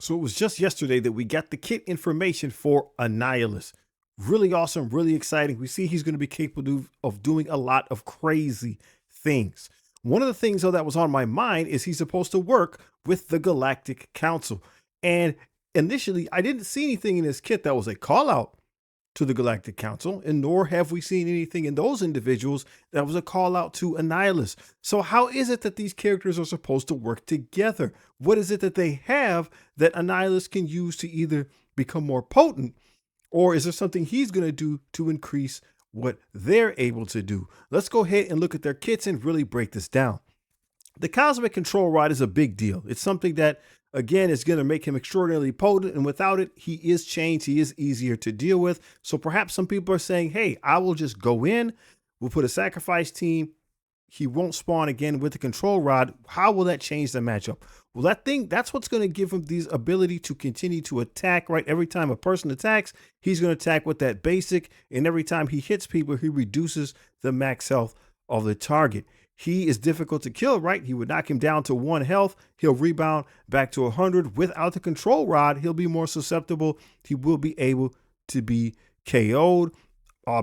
So it was just yesterday that we got the kit information for Annihilus. Really awesome, really exciting. We see he's going to be capable of doing a lot of crazy things. One of the things, though, that was on my mind is he's supposed to work with the Galactic Council. And initially, I didn't see anything in this kit that was a call out to the Galactic Council, and nor have we seen anything in those individuals that was a call out to Annihilus. So how is it that these characters are supposed to work together? What is it that they have that Annihilus can use to either become more potent, or is there something he's going to do to increase what they're able to do? Let's go ahead and look at their kits and really break this down. The Cosmic Control Rod is a big deal. It's something that, again, is going to make him extraordinarily potent, and without it, he is changed. He is easier to deal with. So perhaps some people are saying, hey, I will just go in, we'll put a sacrifice team, he won't spawn again with the control rod. How will that change the matchup? Well, that's what's going to give him these ability to continue to attack, right? Every time a person attacks, he's going to attack with that basic, and every time he hits people, he reduces the max health of the target. He is difficult to kill, right? He would knock him down to 1 health. He'll rebound back to 100. Without the control rod, he'll be more susceptible. He will be able to be KO'd.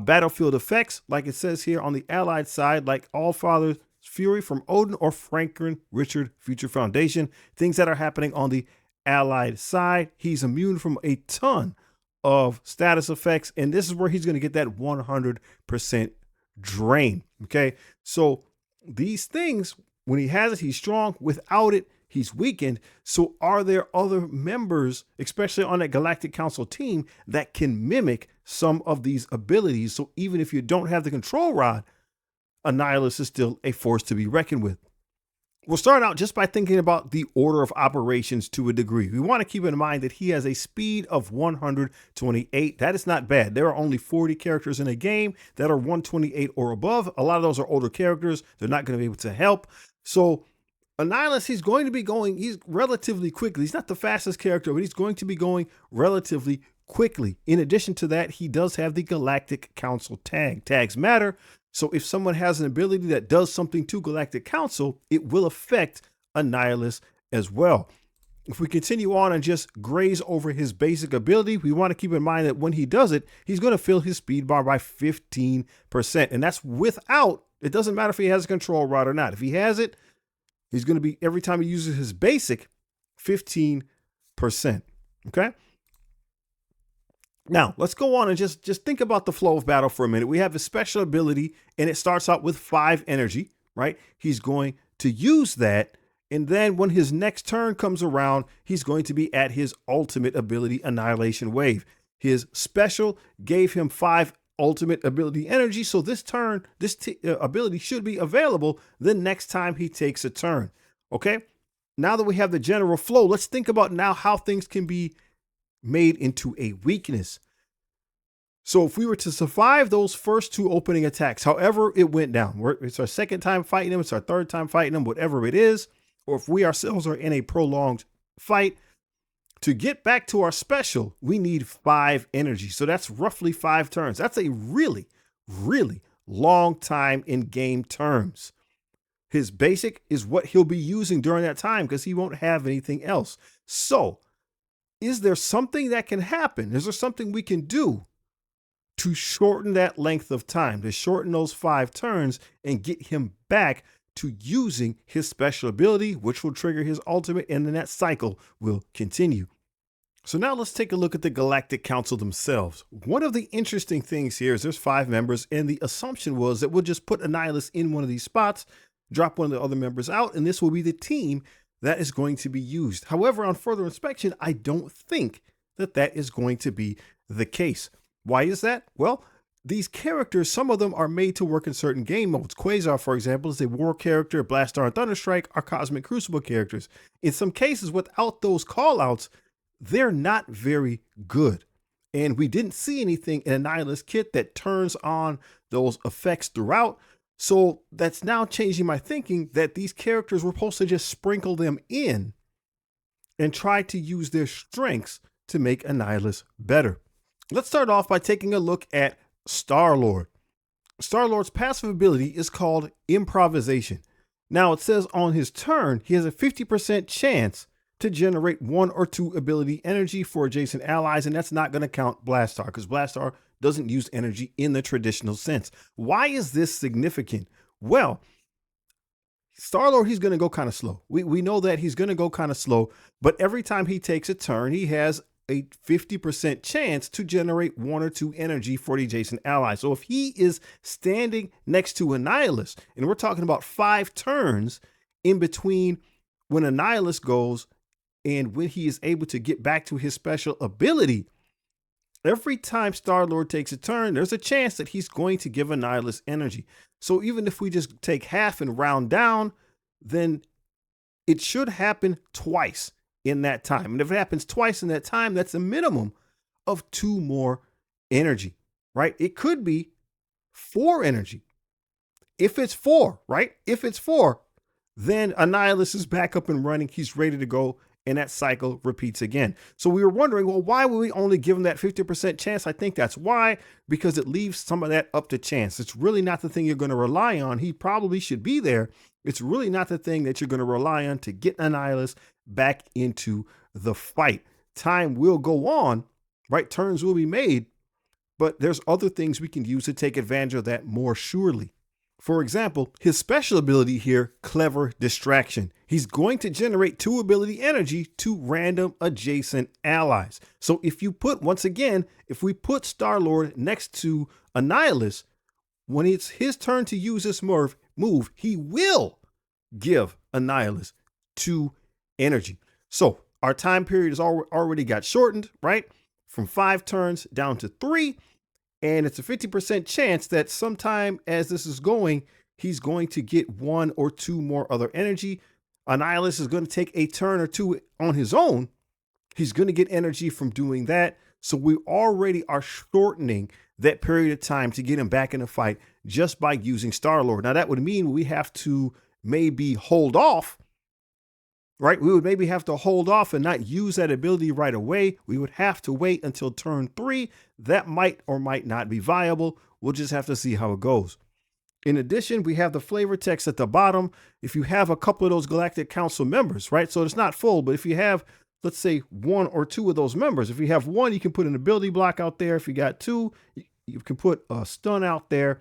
Battlefield effects, like it says here on the allied side, like Allfather's Fury from Odin or Franklin Richard Future Foundation, things that are happening on the allied side. He's immune from a ton of status effects, and this is where he's going to get that 100% drain. Okay, so these things, when he has it, he's strong. Without it, he's weakened. So are there other members, especially on that Galactic Council team, that can mimic some of these abilities? So even if you don't have the control rod, Annihilus is still a force to be reckoned with. We'll start out just by thinking about the order of operations to a degree. We want to keep in mind that he has a speed of 128. That is not bad. There are only 40 characters in a game that are 128 or above. A lot of those are older characters. They're not going to be able to help. So Annihilus, he's going to be going, he's relatively quickly. He's not the fastest character, but he's going to be going relatively quickly. In addition to that, he does have the Galactic Council tag. Tags matter. So if someone has an ability that does something to Galactic Council, it will affect Annihilus as well. If we continue on and just graze over his basic ability, we want to keep in mind that when he does it, he's going to fill his speed bar by 15%. And that's without, it doesn't matter if he has a control rod or not. If he has it, he's going to be, every time he uses his basic, 15%. Okay. Now, let's go on and just think about the flow of battle for a minute. We have a special ability, and it starts out with 5 energy, right? He's going to use that, and then when his next turn comes around, he's going to be at his ultimate ability, Annihilation Wave. His special gave him 5 ultimate ability energy, so this turn, this ability should be available the next time he takes a turn, okay? Now that we have the general flow, let's think about now how things can be made into a weakness. So if we were to survive those first 2 opening attacks, however it went down, it's our second time fighting them, it's our third time fighting them, whatever it is, or if we ourselves are in a prolonged fight, to get back to our special, we need 5 energy. So that's roughly 5 turns. That's a really, really long time in game terms. His basic is what he'll be using during that time because he won't have anything else. So is there something that can happen? Is there something we can do to shorten that length of time, to shorten those 5 turns and get him back to using his special ability, which will trigger his ultimate, and then that cycle will continue? So now let's take a look at the Galactic Council themselves. One of the interesting things here is there's 5 members, and the assumption was that we'll just put Annihilus in one of these spots, drop one of the other members out, and this will be the team that is going to be used. However, on further inspection, I don't think that that is going to be the case. Why is that? Well, these characters, some of them are made to work in certain game modes. Quasar, for example, is a war character. Blastaar and Thunderstrike are Cosmic Crucible characters. In some cases, without those callouts, they're not very good. And we didn't see anything in Annihilus kit that turns on those effects throughout. So that's now changing my thinking that these characters were supposed to just sprinkle them in and try to use their strengths to make Annihilus better. Let's start off by taking a look at Star-Lord. Star-Lord's passive ability is called Improvisation. Now it says on his turn, he has a 50% chance to generate 1 or 2 ability energy for adjacent allies, and that's not going to count Blastaar because Blastaar doesn't use energy in the traditional sense. Why is this significant? Well, Star-Lord, he's going to go kind of slow. We know that he's going to go kind of slow, but every time he takes a turn, he has a 50% chance to generate 1 or 2 energy for the adjacent ally. So if he is standing next to Annihilus, and we're talking about 5 turns in between when Annihilus goes and when he is able to get back to his special ability, every time Star-Lord takes a turn, there's a chance that he's going to give Annihilus energy. So even if we just take half and round down, then it should happen twice in that time. And if it happens twice in that time, that's a minimum of 2 more energy, right? It could be 4 energy. If it's 4, right? If it's 4, then Annihilus is back up and running. He's ready to go. And that cycle repeats again. So we were wondering, well, why would we only give him that 50% chance? I think that's why, because it leaves some of that up to chance. It's really not the thing you're going to rely on. He probably should be there. It's really not the thing that you're going to rely on to get Annihilus back into the fight. Time will go on, right? Turns will be made, but there's other things we can use to take advantage of that more surely. For example, his special ability here, Clever Distraction. He's going to generate 2 ability energy to random adjacent allies. So if you put, once again, if we put Star-Lord next to Annihilus, when it's his turn to use this move, he will give Annihilus 2 energy. So our time period has already got shortened, right? From 5 turns down to 3. And it's a 50% chance that sometime as this is going, he's going to get 1 or 2 more other energy. Annihilus is going to take a turn or 2 on his own. He's going to get energy from doing that. So we already are shortening that period of time to get him back in the fight just by using Star-Lord. Now that would mean we have to maybe hold off, right? We would maybe have to hold off and not use that ability right away. We would have to wait until turn 3. That might or might not be viable. We'll just have to see how it goes. In addition, we have the flavor text at the bottom. If you have a couple of those Galactic Council members, right? So it's not full, but if you have, let's say 1 or 2 of those members, if you have 1, you can put an ability block out there. If you got 2, you can put a stun out there.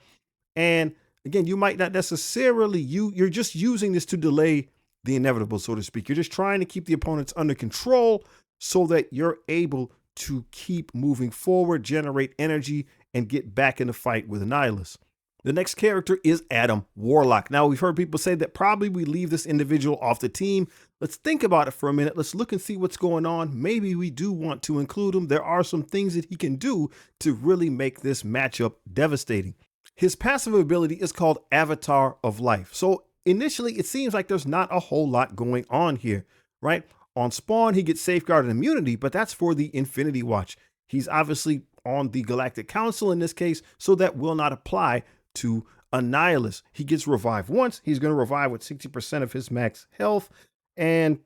And again, you might not necessarily, you're just using this to delay the inevitable, so to speak. You're just trying to keep the opponents under control so that you're able to keep moving forward, generate energy, and get back in the fight with Annihilus. The next character is Adam Warlock. Now, we've heard people say that probably we leave this individual off the team. Let's think about it for a minute. Let's look and see what's going on. Maybe we do want to include him. There are some things that he can do to really make this matchup devastating. His passive ability is called Avatar of Life. So initially, it seems like there's not a whole lot going on here, right? On spawn, he gets safeguarded immunity, but that's for the Infinity Watch. He's obviously on the Galactic Council in this case, so that will not apply to Annihilus. He gets revived once. He's going to revive with 60% of his max health. And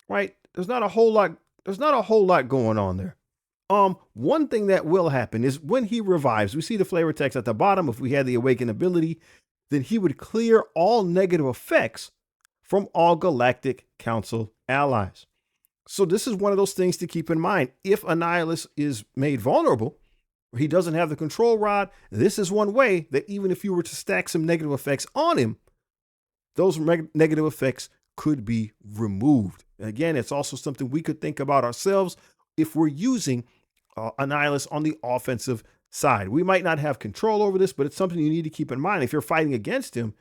right, there's not a whole lot going on there. One thing that will happen is when he revives, we see the flavor text at the bottom. If we had the awaken ability, then he would clear all negative effects from all Galactic Council allies. So this is one of those things to keep in mind. If Annihilus is made vulnerable, or he doesn't have the control rod, this is one way that even if you were to stack some negative effects on him, those negative effects could be removed. Again, it's also something we could think about ourselves if we're using Annihilus on the offensive side. We might not have control over this, but it's something you need to keep in mind. If you're fighting against him,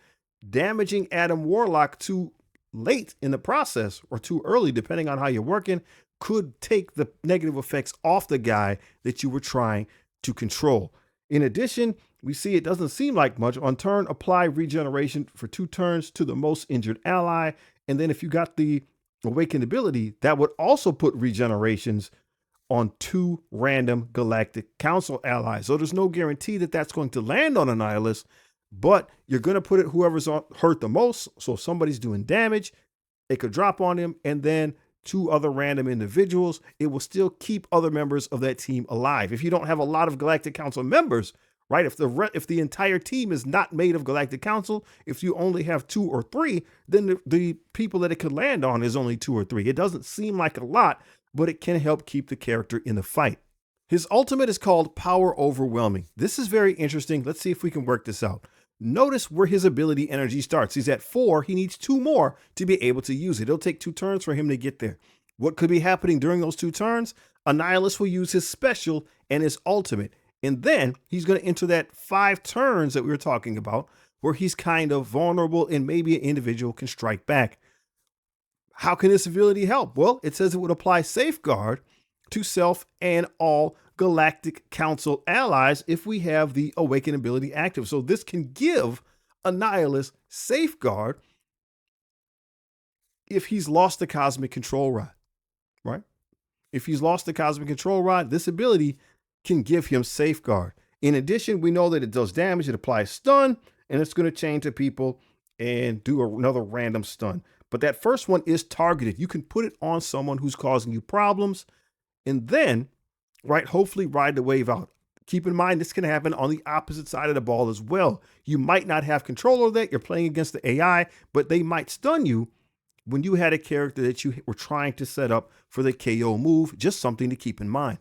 damaging Adam Warlock too late in the process or too early, depending on how you're working, could take the negative effects off the guy that you were trying to control. In addition, we see it doesn't seem like much. On turn, apply regeneration for 2 turns to the most injured ally. And then if you got the awakened ability, that would also put regenerations on 2 random Galactic Council allies. So there's no guarantee that that's going to land on Annihilus, but you're going to put it whoever's hurt the most. So if somebody's doing damage, it could drop on him, and then 2 other random individuals. It will still keep other members of that team alive. If you don't have a lot of Galactic Council members, right? If the entire team is not made of Galactic Council, if you only have 2 or 3, then the people that it could land on is only 2 or 3. It doesn't seem like a lot, but it can help keep the character in the fight. His ultimate is called Power Overwhelming. This is very interesting. Let's see if we can work this out. Notice where his ability energy starts. He's at 4. He needs 2 more to be able to use it. It'll take 2 turns for him to get there. What could be happening during those 2 turns? Annihilus will use his special and his ultimate. And then he's going to enter that 5 turns that we were talking about, where he's kind of vulnerable and maybe an individual can strike back. How can this ability help? Well, it says it would apply Safeguard to self and all Galactic Council allies if we have the Awaken ability active. So this can give Annihilus Safeguard if he's lost the Cosmic Control Rod, right? If he's lost the Cosmic Control Rod, this ability can give him Safeguard. In addition, we know that it does damage. It applies stun, and it's going to chain to people and do another random stun. But that first one is targeted. You can put it on someone who's causing you problems, and then, right, hopefully ride the wave out. Keep in mind, this can happen on the opposite side of the ball as well. You might not have control of that. You're playing against the AI, but they might stun you when you had a character that you were trying to set up for the KO move. Just something to keep in mind.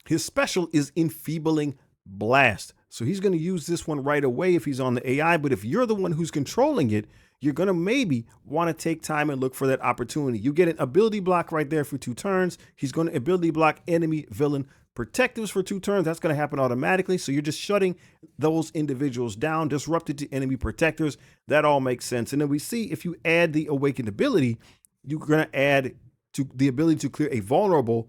His special is Enfeebling Blast. So he's going to use this one right away if he's on the AI, but if you're the one who's controlling it, you're going to maybe want to take time and look for that opportunity. You get an ability block right there for 2 turns. He's going to ability block enemy villain protectives for 2 turns. That's going to happen automatically. So you're just shutting those individuals down, disrupted to enemy protectors. That all makes sense. And then we see if you add the awakened ability, you're going to add to the ability to clear a vulnerable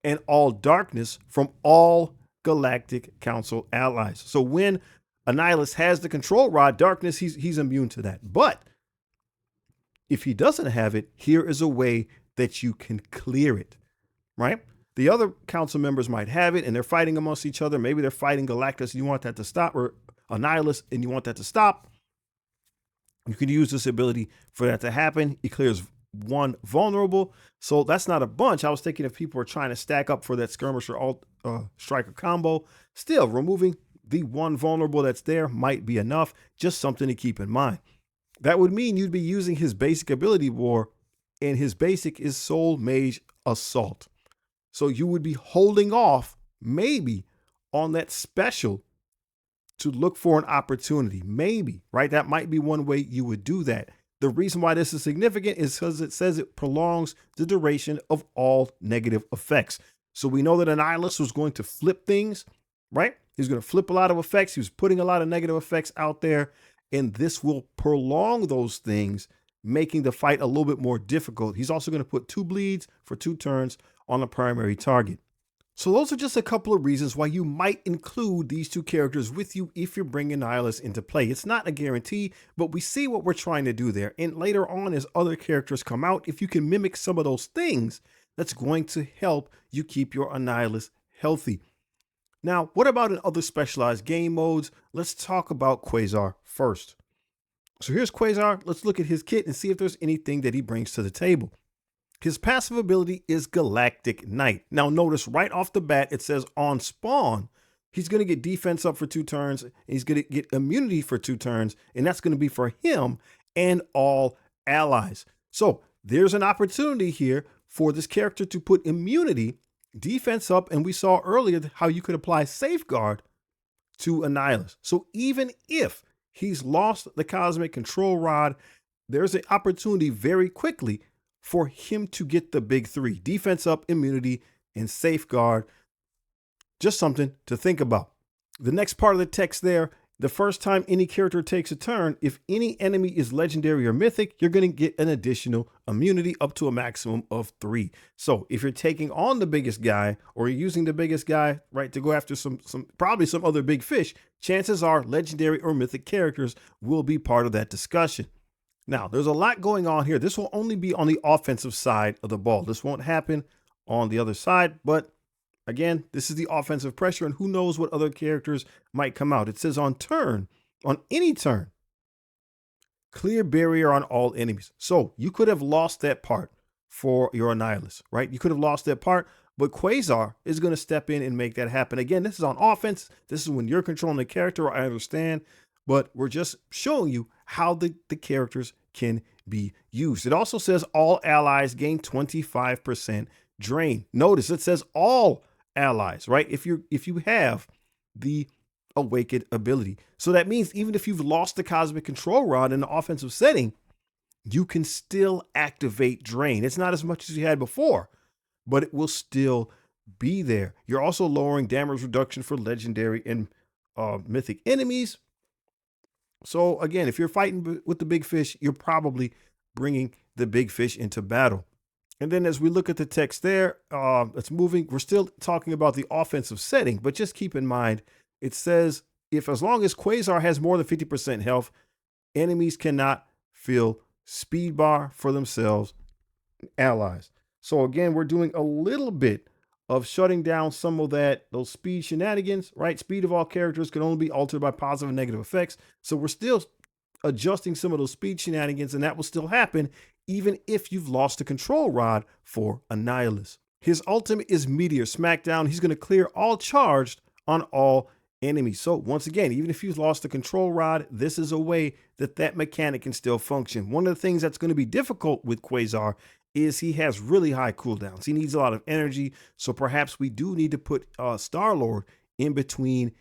and all darkness from all Galactic Council allies. So when Annihilus has the control rod, darkness, he's immune to that. But if he doesn't have it, here is a way that you can clear it, right? The other council members might have it and they're fighting amongst each other. Maybe they're fighting Galactus and you want that to stop, or Annihilus and you want that to stop. You can use this ability for that to happen. It clears 1 vulnerable. So that's not a bunch. I was thinking if people are trying to stack up for that skirmisher striker combo, still removing the 1 vulnerable that's there might be enough. Just something to keep in mind. That would mean you'd be using his basic ability war, and his basic is Soul Mage Assault. So you would be holding off maybe on that special to look for an opportunity. Maybe, right? That might be one way you would do that. The reason why this is significant is because it says it prolongs the duration of all negative effects. So we know that Annihilus was going to flip things, right? He's going to flip a lot of effects. He was putting a lot of negative effects out there, and this will prolong those things, making the fight a little bit more difficult. He's also going to put 2 bleeds for 2 turns on the primary target. So those are just a couple of reasons why you might include these 2 characters with you if you're bringing Annihilus into play. It's not a guarantee, but we see what we're trying to do there. And later on, as other characters come out, if you can mimic some of those things, that's going to help you keep your Annihilus healthy. Now, what about in other specialized game modes? Let's talk about Quasar first. So here's Quasar. Let's look at his kit and see if there's anything that he brings to the table. His passive ability is Galactic Knight. Now notice right off the bat, it says on spawn, he's going to get defense up for 2 turns. And he's going to get immunity for 2 turns. And that's going to be for him and all allies. So there's an opportunity here for this character to put immunity, defense up. And we saw earlier how you could apply Safeguard to Annihilus. So even if he's lost the Cosmic Control Rod, there's an opportunity very quickly for him to get the big 3, defense up, immunity, and Safeguard. Just something to think about. The next part of the text there, the first time any character takes a turn, if any enemy is legendary or mythic, you're going to get an additional immunity up to a maximum of 3. So if you're taking on the biggest guy, or you're using the biggest guy, right, to go after probably some other big fish, chances are legendary or mythic characters will be part of that discussion. Now, there's a lot going on here. This will only be on the offensive side of the ball. This won't happen on the other side, but again, this is the offensive pressure, and who knows what other characters might come out. It says on any turn, clear barrier on all enemies. So you could have lost that part for your Annihilus, right? You could have lost that part, but Quasar is going to step in and make that happen. Again, this is on offense. This is when you're controlling the character, I understand, but we're just showing you how the characters can be used. It also says all allies gain 25% drain. Notice it says all allies, right? If you have the awakened ability. So that means even if you've lost the cosmic control rod in the offensive setting, you can still activate drain. It's not as much as you had before, but it will still be there. You're also lowering damage reduction for legendary and mythic enemies. So again, if you're fighting with the big fish, you're probably bringing the big fish into battle. And then as we look at the text there, it's moving. We're still talking about the offensive setting, but just keep in mind, it says if as long as Quasar has more than 50% health, enemies cannot fill speed bar for themselves, allies. So again, we're doing a little bit of shutting down some of those speed shenanigans, right? Speed of all characters can only be altered by positive and negative effects. So we're still adjusting some of those speed shenanigans, and that will still happen even if you've lost the control rod for Annihilus. His ultimate is Meteor Smackdown. He's going to clear all charged on all enemies. So once again, even if you've lost the control rod, this is a way that mechanic can still function. One of the things that's going to be difficult with Quasar is he has really high cooldowns. He needs a lot of energy. So perhaps we do need to put Star-Lord in between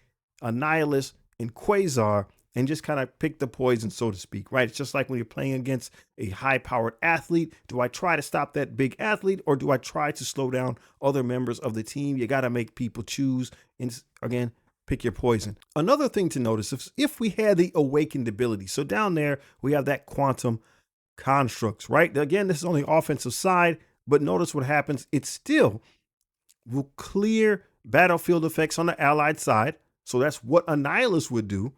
Annihilus and Quasar and just kind of pick the poison, so to speak, right? It's just like when you're playing against a high-powered athlete. Do I try to stop that big athlete, or do I try to slow down other members of the team? You got to make people choose. And again, pick your poison. Another thing to notice, if we had the awakened ability, so down there, we have that quantum constructs, right? Again, this is on the offensive side, but notice what happens. It still will clear battlefield effects on the allied side. So that's what Annihilus would do.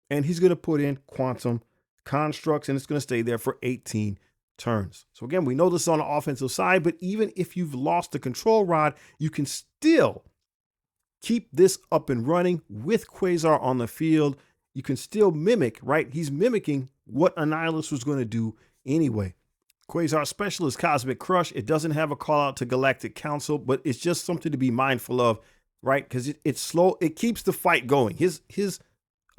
And he's going to put in quantum constructs, and it's going to stay there for 18 turns. So again, we know this is on the offensive side, but even if you've lost the control rod, you can still keep this up and running with Quasar on the field. You can still mimic, right? He's mimicking what Annihilus was going to do anyway. Quasar special is Cosmic Crush. It doesn't have a call out to Galactic Council, but it's just something to be mindful of, right? Because it's slow. It keeps the fight going. His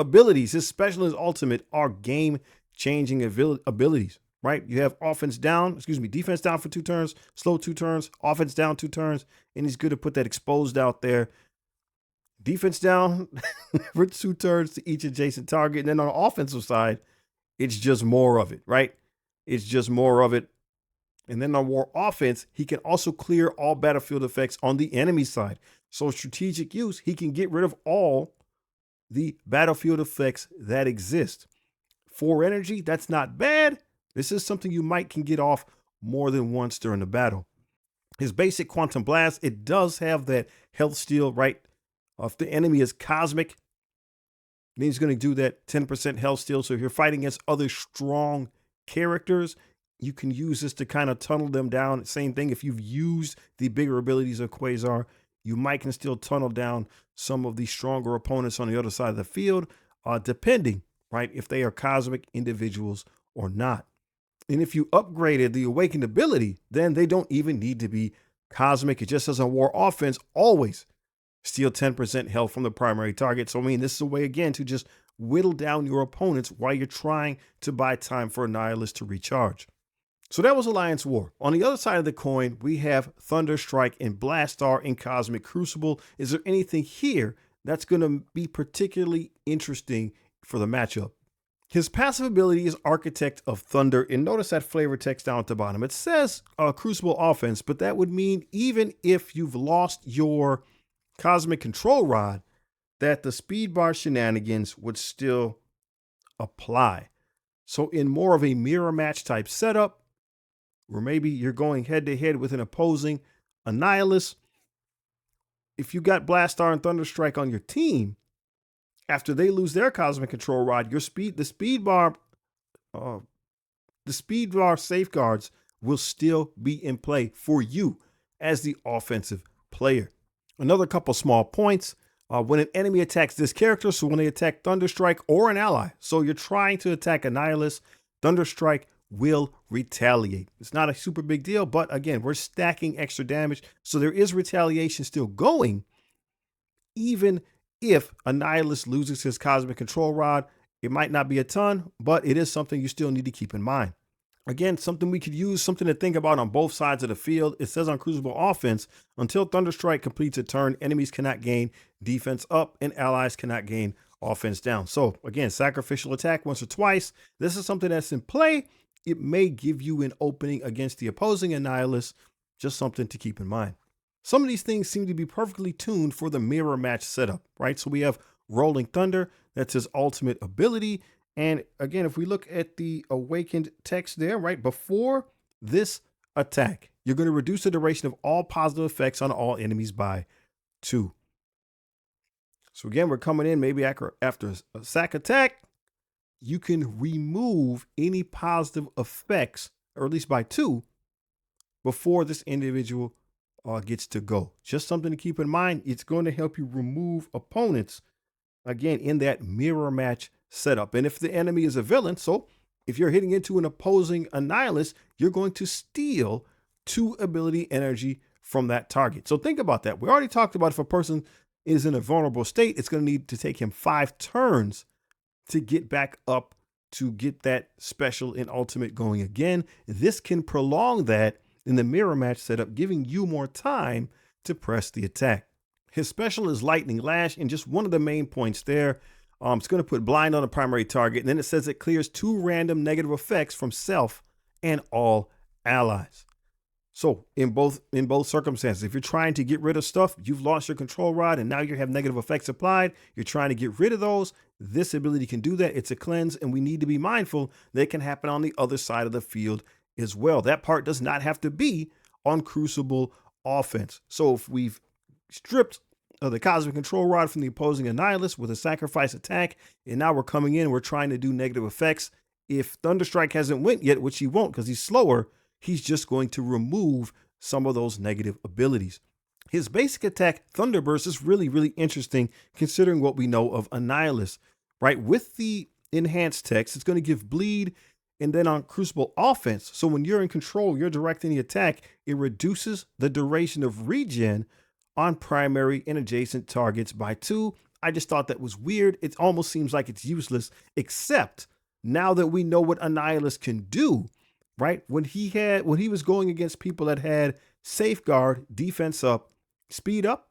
abilities, his special and his ultimate are game-changing abilities, right? You have defense down for 2 turns, slow 2 turns, offense down 2 turns, and he's good to put that exposed out there. Defense down for 2 turns to each adjacent target. And then on the offensive side, it's just more of it, right? It's just more of it. And then on war offense, he can also clear all battlefield effects on the enemy side. So strategic use, he can get rid of all the battlefield effects that exist. 4 energy, that's not bad. This is something you can get off more than once during the battle. His basic Quantum Blast, it does have that health steal, right? If the enemy is cosmic, then he's going to do that 10% health steal. So if you're fighting against other strong characters, you can use this to kind of tunnel them down. Same thing, if you've used the bigger abilities of Quasar, you can still tunnel down some of the stronger opponents on the other side of the field, depending, right, if they are cosmic individuals or not. And if you upgraded the awakened ability, then they don't even need to be cosmic. It just says on war offense, always steal 10% health from the primary target. So, this is a way, again, to just whittle down your opponents while you're trying to buy time for Annihilus to recharge. So that was Alliance War. On the other side of the coin, we have Thunderstrike and Blastaar in Cosmic Crucible. Is there anything here that's going to be particularly interesting for the matchup? His passive ability is Architect of Thunder, and notice that flavor text down at the bottom. It says Crucible offense, but that would mean even if you've lost your Cosmic Control Rod, that the speed bar shenanigans would still apply. So in more of a mirror match type setup, or maybe you're going head to head with an opposing Annihilus, if you got Blastaar and Thunderstrike on your team, after they lose their Cosmic Control Rod, the speed bar safeguards will still be in play for you as the offensive player. Another couple small points. When an enemy attacks this character, so when they attack Thunderstrike or an ally, so you're trying to attack Annihilus, Thunderstrike will retaliate. It's not a super big deal, but again, we're stacking extra damage. So there is retaliation still going, even if Annihilus loses his Cosmic Control Rod. It might not be a ton, but it is something you still need to keep in mind. Again, something we could use, something to think about on both sides of the field. It says on Crucible Offense, until Thunderstrike completes a turn, enemies cannot gain defense up and allies cannot gain offense down. So again, sacrificial attack once or twice. This is something that's in play. It may give you an opening against the opposing Annihilus. Just something to keep in mind. Some of these things seem to be perfectly tuned for the mirror match setup, right? So we have Rolling Thunder. That's his ultimate ability. And again, if we look at the awakened text there, right, before this attack, you're going to reduce the duration of all positive effects on all enemies by 2. So again, we're coming in maybe after a sack attack, you can remove any positive effects, or at least by 2, before this individual gets to go. Just something to keep in mind. It's going to help you remove opponents, again, in that mirror match setup. And if the enemy is a villain, so if you're hitting into an opposing Annihilus, you're going to steal 2 ability energy from that target. So think about that. We already talked about if a person is in a vulnerable state, it's going to need to take him 5 turns to get back up to get that special and ultimate going again. This can prolong that in the mirror match setup, giving you more time to press the attack. His special is Lightning Lash, and just one of the main points there, it's going to put blind on the primary target, and then it says it clears 2 random negative effects from self and all allies. So in both circumstances, if you're trying to get rid of stuff, you've lost your control rod and now you have negative effects applied, you're trying to get rid of those, this ability can do that. It's a cleanse, and we need to be mindful that it can happen on the other side of the field as well. That part does not have to be on Crucible Offense. So if we've stripped the Cosmic Control Rod from the opposing Annihilus with a sacrifice attack, and now we're coming in, we're trying to do negative effects. If Thunderstrike hasn't went yet, which he won't because he's slower, he's just going to remove some of those negative abilities. His basic attack, Thunderburst, is really, really interesting considering what we know of Annihilus, right? With the enhanced text, it's going to give bleed, and then on Crucible Offense, so when you're in control, you're directing the attack, it reduces the duration of regen on primary and adjacent targets by 2. I just thought that was weird. It almost seems like it's useless, except now that we know what Annihilus can do, right? When he was going against people that had safeguard, defense up, speed up,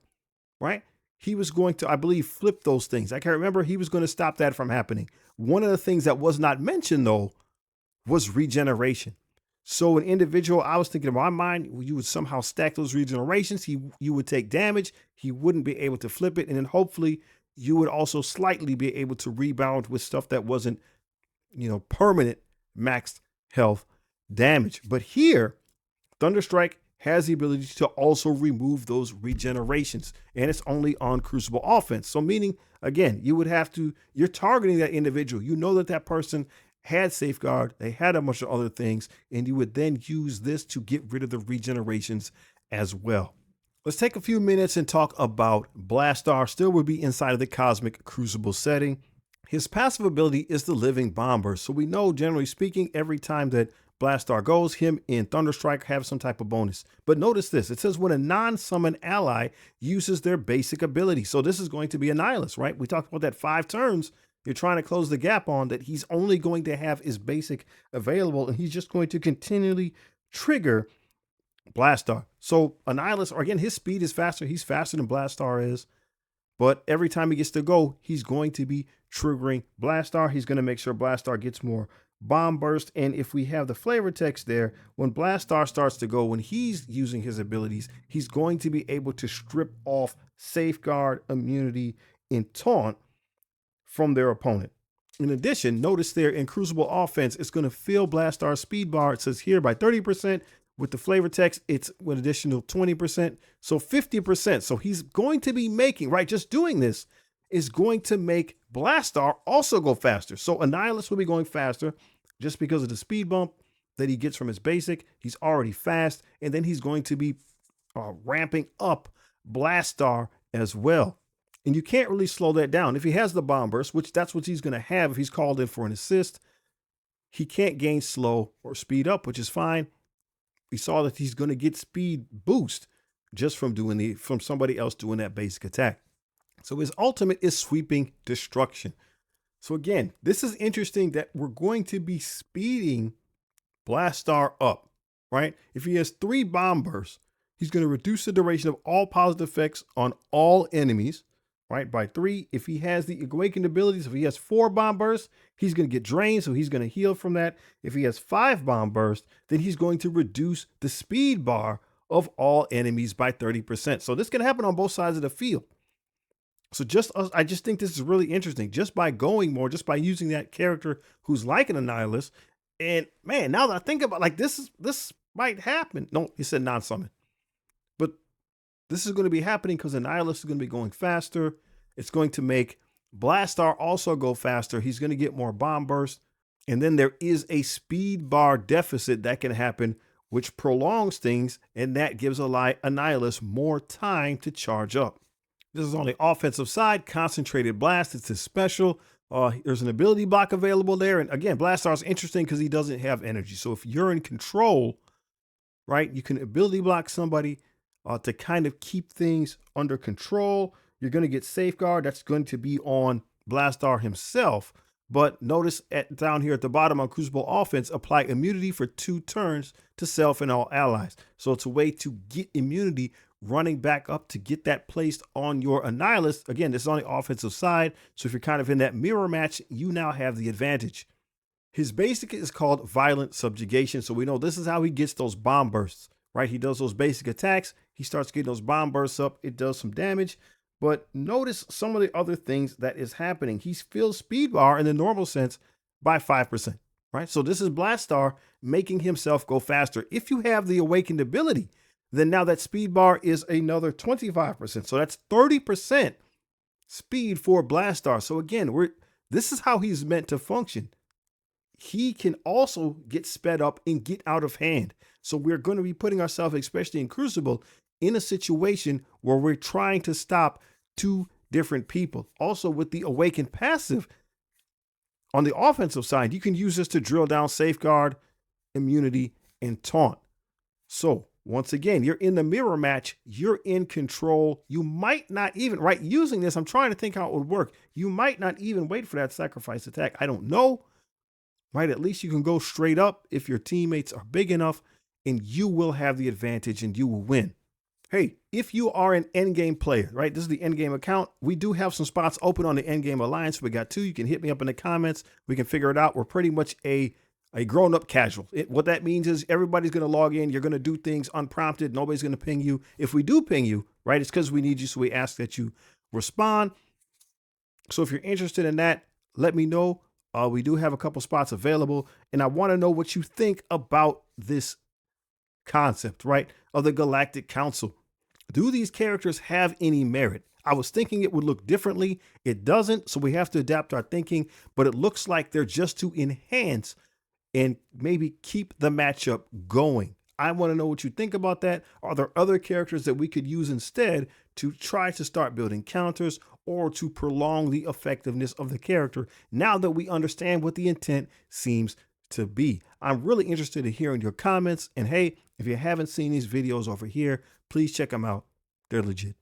right? He was going to, I believe, flip those things. I can't remember. He was going to stop that from happening. One of the things that was not mentioned, though, was regeneration. So an individual, I was thinking in my mind, you would somehow stack those regenerations. You would take damage. He wouldn't be able to flip it. And then hopefully you would also slightly be able to rebound with stuff that wasn't, permanent maxed health damage. But here, Thunderstrike has the ability to also remove those regenerations, and it's only on Crucible Offense. So meaning, again, you're targeting that individual. You know that person had safeguard, they had a bunch of other things, and you would then use this to get rid of the regenerations as well. Let's take a few minutes and talk about Blastaar. Still would be inside of the Cosmic Crucible setting. His passive ability is the Living Bomber. So we know, generally speaking, every time that Blastaar goes, him and Thunderstrike have some type of bonus. But notice this, it says when a non-summon ally uses their basic ability. So this is going to be Annihilus, right? We talked about that 5 turns. You're trying to close the gap on that. He's only going to have his basic available, and he's just going to continually trigger Blastaar. So Annihilus, or again, his speed is faster. He's faster than Blastaar is. But every time he gets to go, he's going to be triggering Blastaar. He's going to make sure Blastaar gets more bomb burst. And if we have the flavor text there, when Blastaar starts to go, when he's using his abilities, he's going to be able to strip off safeguard, immunity, and taunt from their opponent. In addition, notice there in Crucible Offense, it's going to fill Blastaar's speed bar. It says here by 30%. With the flavor text, it's an additional 20%, so 50%. So he's going to be making, right, just doing this is going to make Blastaar also go faster. So Annihilus will be going faster just because of the speed bump that he gets from his basic. He's already fast, and then he's going to be ramping up Blastaar as well. And you can't really slow that down. If he has the bomb burst, which that's what he's going to have if he's called in for an assist, he can't gain slow or speed up, which is fine. We saw that he's going to get speed boost just from from somebody else doing that basic attack. So his ultimate is sweeping destruction. So again, this is interesting that we're going to be speeding Blastaar up, right? If he has 3 bomb bursts, he's going to reduce the duration of all positive effects on all enemies, right, by 3. If he has the awakened abilities, if he has 4 bomb bursts, he's going to get drained, so he's going to heal from that. If he has 5 bomb bursts, then he's going to reduce the speed bar of all enemies by 30%. So this can happen on both sides of the field. So I just think this is really interesting. Just by going more, just by using that character who's like an Annihilus. And man, now that I think about, like, this might happen. No, he said non-summon. But this is going to be happening because Annihilus is going to be going faster. It's going to make Blastaar also go faster. He's going to get more bomb burst. And then there is a speed bar deficit that can happen, which prolongs things, and that gives Annihilus more time to charge up. This is on the offensive side. Concentrated Blast, it's his special. There's an ability block available there. And again, Blastaar is interesting because he doesn't have energy. So if you're in control, right, you can ability block somebody to kind of keep things under control. You're going to get Safeguard. That's going to be on Blastaar himself. But notice down here at the bottom on Crucible Offense, apply immunity for 2 turns to self and all allies. So it's a way to get immunity running back up to get that placed on your Annihilus. Again, this is on the offensive side. So if you're kind of in that mirror match, you now have the advantage. His basic is called Violent Subjugation. So we know this is how he gets those bomb bursts, right? He does those basic attacks. He starts getting those bomb bursts up. It does some damage. But notice some of the other things that is happening. He fills speed bar in the normal sense by 5%, right? So this is Blastaar making himself go faster. If you have the awakened ability, then now that speed bar is another 25%. So that's 30% speed for Blastaar. So again, this is how he's meant to function. He can also get sped up and get out of hand. So we're going to be putting ourselves, especially in Crucible, in a situation where we're trying to stop 2 different people. Also with the awakened passive on the offensive side, you can use this to drill down Safeguard, immunity, and taunt. So once again, you're in the mirror match, you're in control. You might not even, right, using this, I'm trying to think how it would work. You might not even wait for that sacrifice attack. I don't know, right? At least you can go straight up if your teammates are big enough, and you will have the advantage and you will win. Hey, if you are an endgame player, right? This is the endgame account. We do have some spots open on the endgame alliance. We got 2. You can hit me up in the comments. We can figure it out. We're pretty much a grown-up casual. What that means is everybody's going to log in. You're going to do things unprompted. Nobody's going to ping you. If we do ping you, right, it's because we need you. So we ask that you respond. So if you're interested in that, let me know. We do have a couple spots available. And I want to know what you think about this concept, right, of the Galactic Council. Do these characters have any merit? I was thinking it would look differently. It doesn't, so we have to adapt our thinking, but it looks like they're just to enhance and maybe keep the matchup going. I want to know what you think about that. Are there other characters that we could use instead to try to start building counters or to prolong the effectiveness of the character now that we understand what the intent seems to be? I'm really interested in hearing your comments. And hey, if you haven't seen these videos over here, please check them out. They're legit.